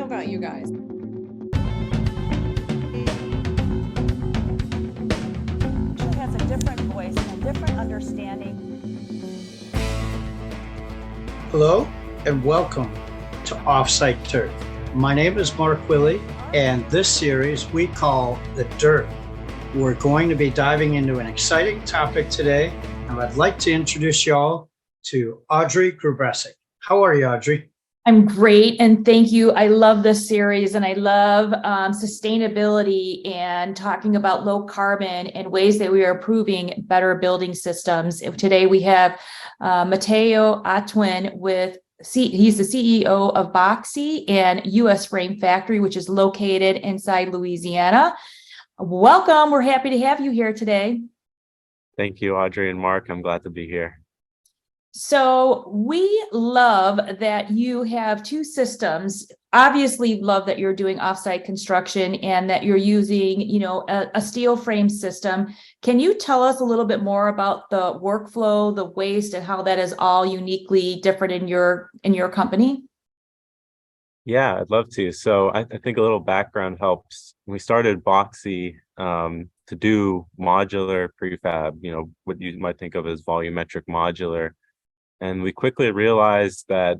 about you guys? She has a different voice and a different understanding. Hello and welcome to Offsite Dirt. My name is Mark Willey, and this series we call The Dirt. We're going to be diving into an exciting topic today, and I'd like to introduce y'all to Audrey Grubesic. How are you, Audrey? I'm great, and thank you. I love this series, and I love sustainability and talking about low carbon and ways that we are improving better building systems. Today we have Matteo Atwin he's the CEO of Boxy and US Frame Factory, which is located inside Louisiana. Welcome. We're happy to have you here today. Thank you, Audrey and Mark. I'm glad to be here. So we love that you have two systems. Obviously love that you're doing offsite construction and that you're using, a steel frame system. Can you tell us a little bit more about the workflow, the waste, and how that is all uniquely different in your company? Yeah, I'd love to. So I think a little background helps. We started Boxy to do modular prefab, what you might think of as volumetric modular. And we quickly realized that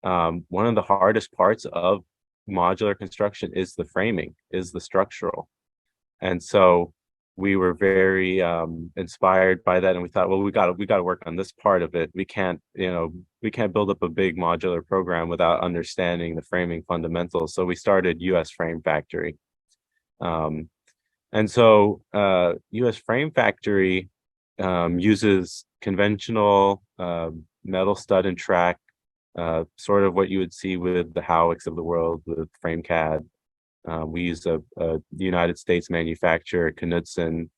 one of the hardest parts of modular construction is the framing, is the structural. And so we were very inspired by that, and we thought, well, we got to work on this part of it. We can't build up a big modular program without understanding the framing fundamentals. So we started US Frame Factory, and so US Frame Factory uses conventional metal stud and track, sort of what you would see with the Howicks of the world with FrameCAD. We use a United States manufacturer, Knudsen,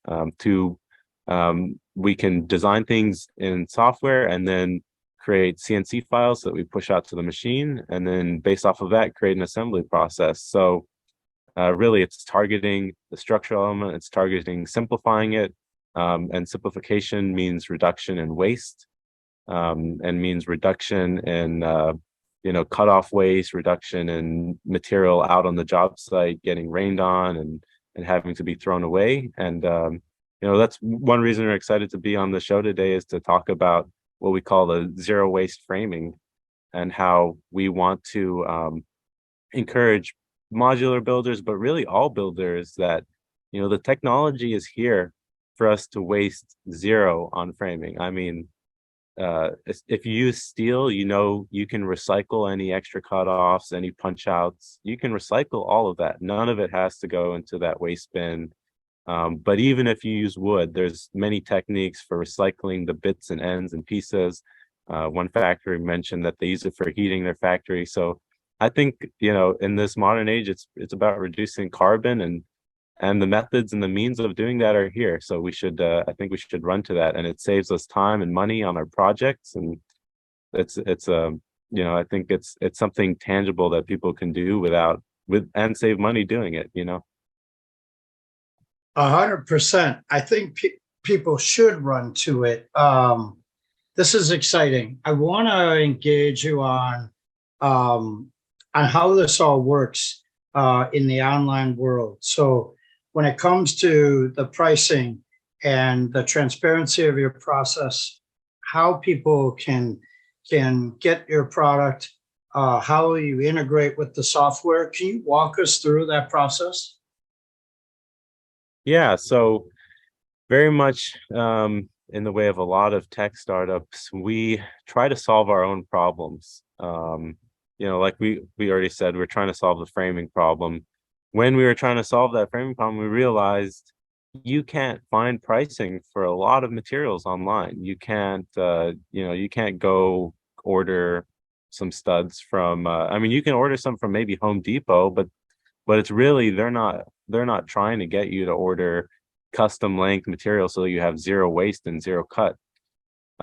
we can design things in software and then create CNC files that we push out to the machine, and then based off of that, create an assembly process. So really, it's targeting the structural element, it's targeting simplifying it, and simplification means reduction in waste, and means reduction in cut-off waste, reduction in material out on the job site getting rained on and having to be thrown away. And that's one reason we're excited to be on the show today, is to talk about what we call the zero waste framing, and how we want to encourage modular builders, but really all builders, that the technology is here for us to waste zero on framing. I mean, if you use steel, you can recycle any extra cutoffs, any punch outs. You can recycle all of that. None of it has to go into that waste bin. But even if you use wood, there's many techniques for recycling the bits and ends and pieces. One factory mentioned that they use it for heating their factory. So I think, in this modern age, it's about reducing carbon, and the methods and the means of doing that are here. So I think we should run to that, and it saves us time and money on our projects. And I think it's something tangible that people can do and save money doing it. 100%. I think people should run to it. This is exciting. I want to engage you on how this all works in the online world. So when it comes to the pricing and the transparency of your process, how people can get your product, how you integrate with the software, can you walk us through that process? Yeah, so very much in the way of a lot of tech startups, we try to solve our own problems. Like we already said, we're trying to solve the framing problem. When we were trying to solve that framing problem, we realized you can't find pricing for a lot of materials online. You can't go order some studs from. You can order some from maybe Home Depot, but it's really they're not trying to get you to order custom length material so that you have zero waste and zero cut.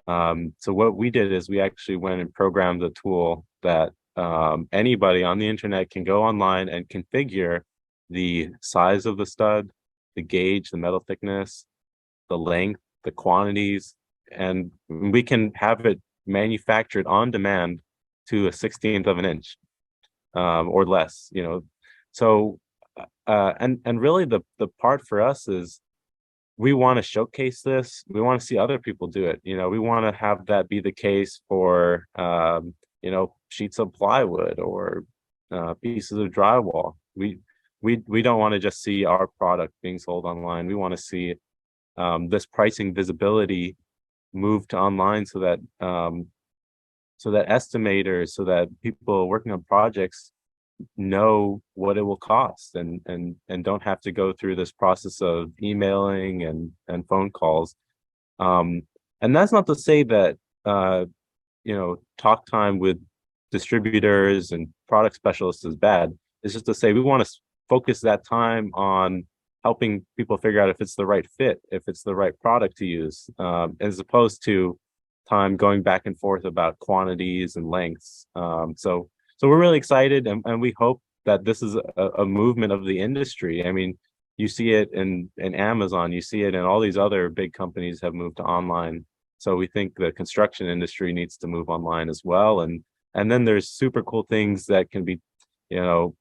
So what we did is we actually went and programmed a tool that anybody on the internet can go online and configure the size of the stud, the gauge, the metal thickness, the length, the quantities, and we can have it manufactured on demand to a 16th of an inch. or less, So, and really the part for us is we want to showcase this. We want to see other people do it. We want to have that be the case for, sheets of plywood or pieces of drywall. We don't want to just see our product being sold online. We want to see this pricing visibility move to online so that estimators, so that people working on projects know what it will cost and don't have to go through this process of emailing and phone calls. And that's not to say that talk time with distributors and product specialists is bad. It's just to say we want to focus that time on helping people figure out if it's the right fit, if it's the right product to use, as opposed to time going back and forth about quantities and lengths. So we're really excited, and we hope that this is a movement of the industry. I mean, you see it in Amazon, you see it in all these other big companies have moved to online. So we think the construction industry needs to move online as well. And then there's super cool things that can be,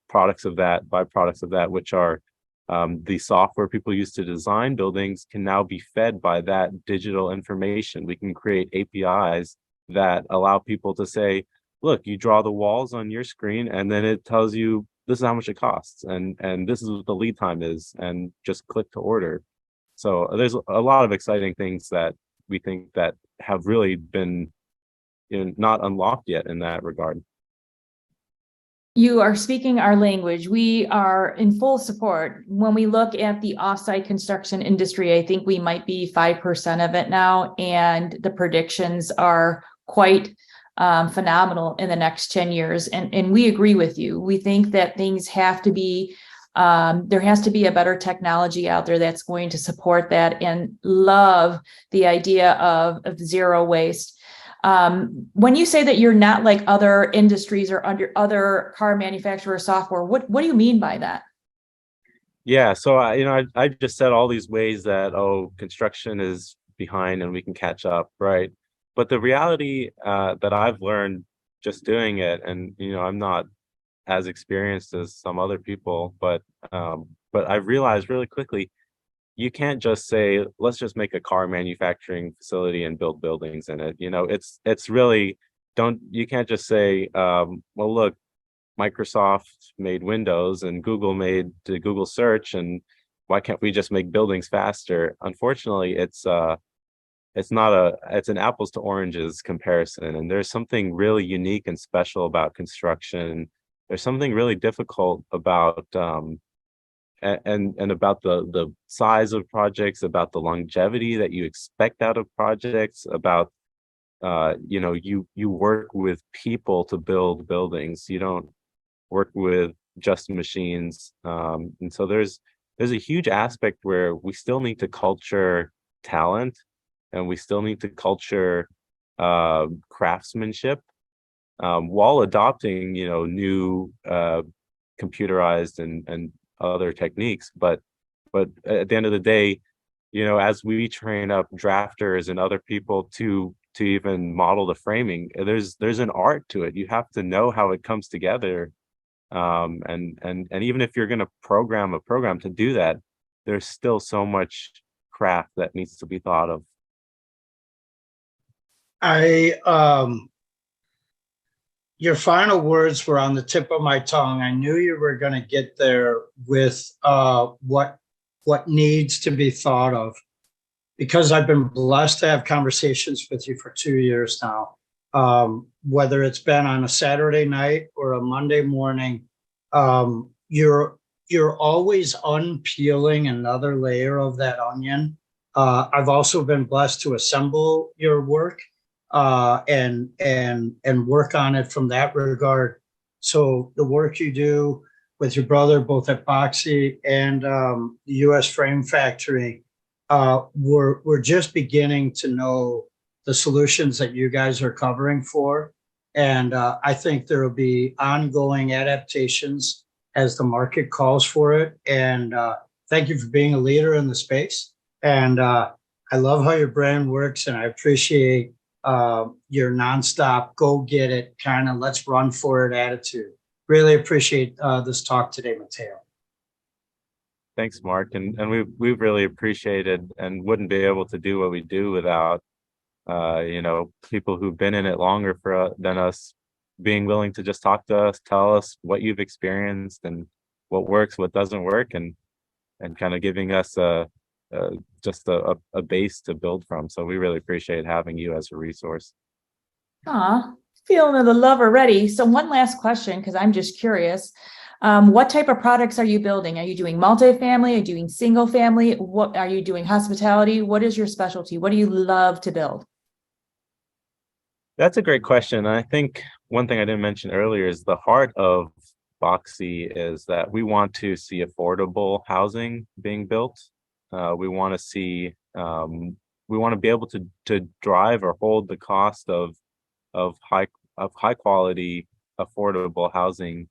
products of that, byproducts of that, which are the software people use to design buildings can now be fed by that digital information. We can create APIs that allow people to say, look, you draw the walls on your screen, and then it tells you this is how much it costs, and this is what the lead time is, and just click to order. So there's a lot of exciting things that we think that have really been not unlocked yet in that regard. You are speaking our language. We are in full support. When we look at the offsite construction industry, I think we might be 5% of it now, and the predictions are quite phenomenal in the next 10 years. And we agree with you. We think that things have to be, there has to be a better technology out there that's going to support that, and love the idea of zero waste. When you say that you're not like other industries or under other car manufacturer software, what do you mean by that? Yeah, so I just said all these ways that construction is behind and we can catch up, right? But the reality that I've learned just doing it, and I'm not as experienced as some other people, but I've realized really quickly, you can't just say, let's just make a car manufacturing facility and build buildings in it. It's really you can't just say, well, look, Microsoft made Windows and Google made the Google search, and why can't we just make buildings faster? Unfortunately, it's an apples to oranges comparison. And there's something really unique and special about construction. There's something really difficult about and about the size of projects, about the longevity that you expect out of projects, about you work with people to build buildings. You don't work with just machines. And so there's a huge aspect where we still need to culture talent, and we still need to culture craftsmanship while adopting, new computerized and other techniques. But at the end of the day, as we train up drafters and other people to even model the framing, there's an art to it. You have to know how it comes together. And even if you're going to program a program to do that, there's still so much craft that needs to be thought of. Your final words were on the tip of my tongue. I knew you were going to get there with what needs to be thought of, because I've been blessed to have conversations with you for 2 years now. Whether it's been on a Saturday night or a Monday morning, you're always unpeeling another layer of that onion. I've also been blessed to assemble your work and work on it from that regard. So the work you do with your brother, both at Boxy and the U.S. Frame Factory, we're just beginning to know the solutions that you guys are covering for. And I think there will be ongoing adaptations as the market calls for it. And thank you for being a leader in the space. And I love how your brand works, and I appreciate your nonstop, go get it, kind of let's run for it attitude. Really appreciate this talk today, Matteo. Thanks, Mark. And we've really appreciated and wouldn't be able to do what we do without, people who've been in it longer than us being willing to just talk to us, tell us what you've experienced and what works, what doesn't work, and kind of giving us just a base to build from. So we really appreciate having you as a resource. Aw, feeling the love already. So one last question, because I'm just curious. What type of products are you building? Are you doing multifamily? Are you doing single family? What are you doing? Hospitality? What is your specialty? What do you love to build? That's a great question. And I think one thing I didn't mention earlier is the heart of Boxy is that we want to see affordable housing being built. We want to see, we want to be able to drive or hold the cost of high quality, affordable housing.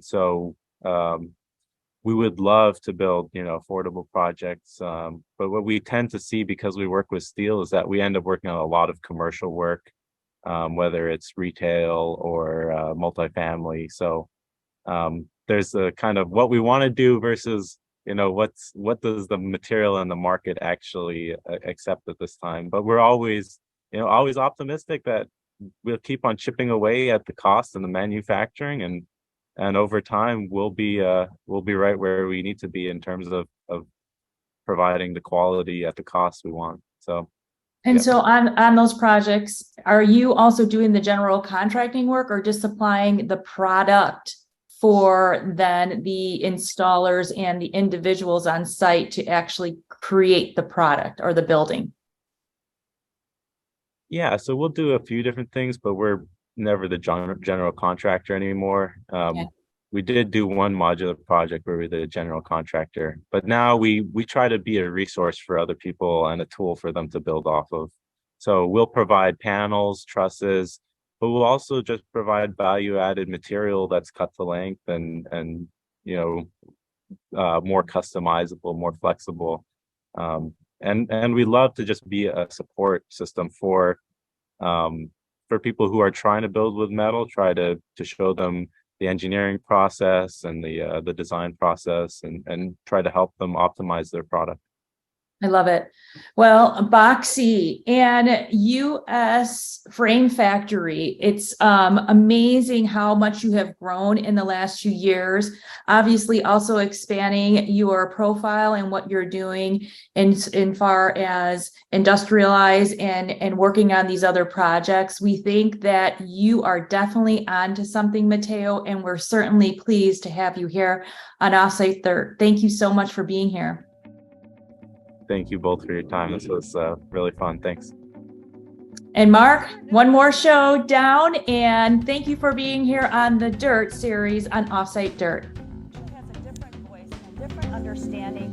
So we would love to build, affordable projects. But what we tend to see, because we work with steel, is that we end up working on a lot of commercial work, whether it's retail or multifamily. So there's a kind of what we want to do versus, what does the material and the market actually accept at this time. But we're always optimistic that we'll keep on chipping away at the cost and the manufacturing, and over time we'll be right where we need to be in terms of providing the quality at the cost we want. So And yeah. so on those projects, are you also doing the general contracting work or just supplying the product for then the installers and the individuals on site to actually create the product or the building? Yeah, so we'll do a few different things, but we're never the general contractor anymore. Okay. We did do one modular project where we did a general contractor, but now we try to be a resource for other people and a tool for them to build off of. So we'll provide panels, trusses, but we'll also just provide value added material that's cut to length and more customizable, more flexible. And we love to just be a support system for people who are trying to build with metal, try to show them the engineering process and the design process, and try to help them optimize their product. I love it. Well, Boxy and US Frame Factory, it's amazing how much you have grown in the last few years. Obviously, also expanding your profile and what you're doing in far as industrialize and working on these other projects. We think that you are definitely onto something, Matteo, and we're certainly pleased to have you here on Offsite Third. Thank you so much for being here. Thank you both for your time. This was really fun. Thanks. And Mark, one more show down, and thank you for being here on the Dirt series on Offsite Dirt. She has a different voice and a different understanding